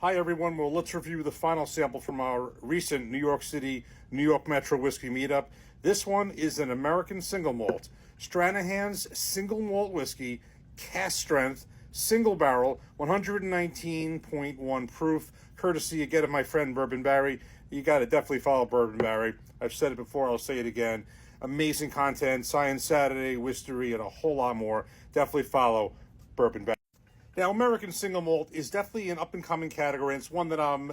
Hi everyone, well let's review the final sample from our recent New York City, New York Metro whiskey meetup. This one is an American single malt. Stranahan'S single malt whiskey, cask strength, single barrel, 119.1 proof, courtesy again of my friend Bourbon Barry. You gotta definitely follow Bourbon Barry. I've said it before, I'll say it again. Amazing content, Science Saturday, Wistery, and a whole lot more. Definitely follow Bourbon Barry. Now, American single malt is definitely an up-and-coming category. It's one that I'm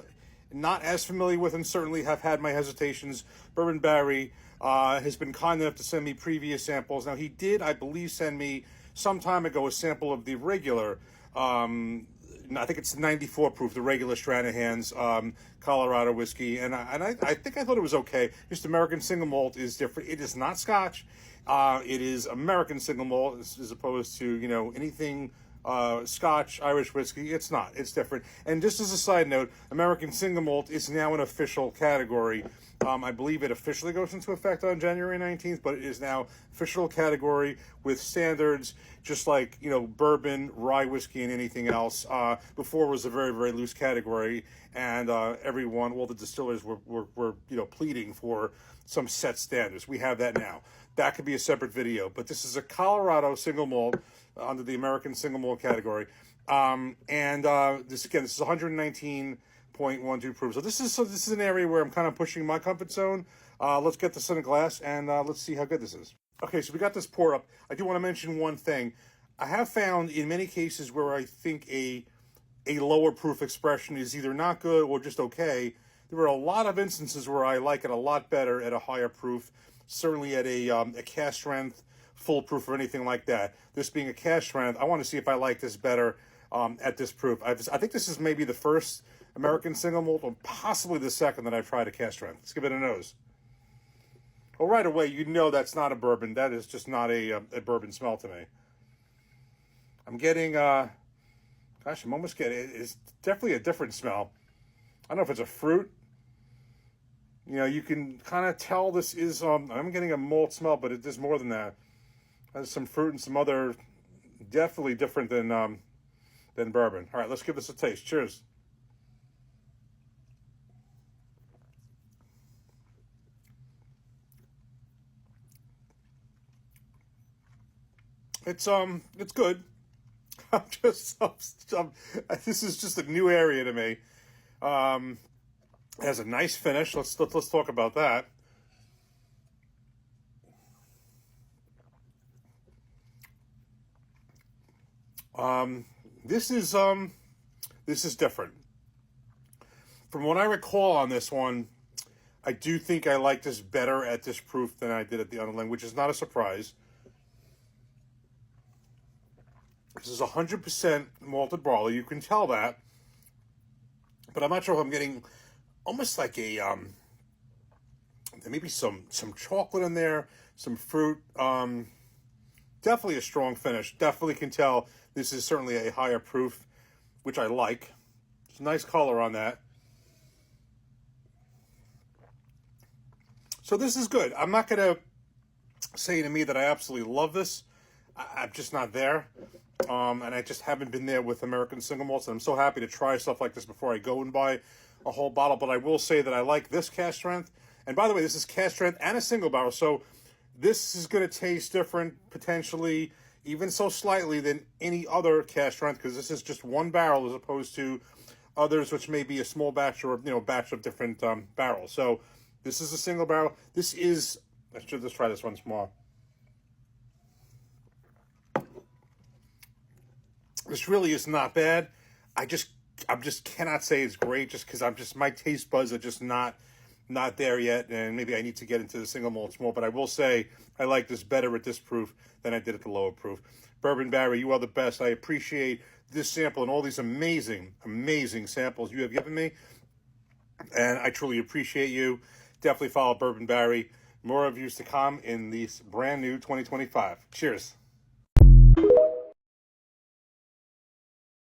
not as familiar with and certainly have had my hesitations. Bourbon Barry has been kind enough to send me previous samples. Now, he did, I believe, send me some time ago a sample of the regular, I think it's 94 proof, the regular Stranahan'S Colorado whiskey. And I think I thought it was okay. Just American single malt is different. It is not Scotch. It is American single malt as opposed to, anything Scotch, Irish whiskey. It's not. It's different. And just as a side note, American single malt is now an official category. I believe it officially goes into effect on January 19th, but it is now official category with standards, just like, bourbon, rye whiskey, and anything else. Before it was a very, very loose category, and all the distillers were pleading for some set standards. We have that now. That could be a separate video, but this is a Colorado single malt under the American single malt category. This is 119.12 proof. So this is an area where I'm kind of pushing my comfort zone. Let's get this in a glass and let's see how good this is. Okay, so we got this pour up. I do want to mention one thing. I have found in many cases where I think a lower proof expression is either not good or just okay. There are a lot of instances where I like it a lot better at a higher proof, certainly at a cask strength, full proof, or anything like that. This being a cask strength, I want to see if I like this better at this proof. I think this is maybe the first American single malt, or possibly the second that I've tried a cask strength. Let's give it a nose. Well, right away, that's not a bourbon. That is just not a bourbon smell to me. I'm getting, I'm almost getting, it's definitely a different smell. I don't know if it's a fruit. You can kind of tell this is, I'm getting a malt smell, but it is more than that. There's some fruit and some other, definitely different than bourbon. All right, let's give this a taste. Cheers. It's good. This is just a new area to me. It has a nice finish. Let's talk about that. This is different. From what I recall on this one, I do think I like this better at this proof than I did at the underling, which is not a surprise. This is 100% malted barley. You can tell that, but I'm not sure if I'm getting almost like a maybe some chocolate in there, some fruit. Definitely a strong finish. Definitely can tell this is certainly a higher proof, which I like. It's a nice color on that. So this is good. I'm not going to say to me that I absolutely love this. I'm just not there. And I just haven't been there with American single malts. And I'm so happy to try stuff like this before I go and buy a whole bottle. But I will say that I like this cask strength. And by the way, this is cask strength and a single barrel. So this is going to taste different, potentially, even so slightly, than any other cask strength, because this is just one barrel as opposed to others, which may be a small batch or batch of different barrels. So this is a single barrel. This is, I should just try this once more. This really is not bad. I just cannot say it's great, just because my taste buds are just not there yet, and maybe I need to get into the single malts more. But I will say I like this better at this proof than I did at the lower proof. Bourbon Barry, you are the best. I appreciate this sample and all these amazing, amazing samples you have given me, and I truly appreciate you. Definitely follow Bourbon Barry. More reviews to come in this brand new 2025. Cheers.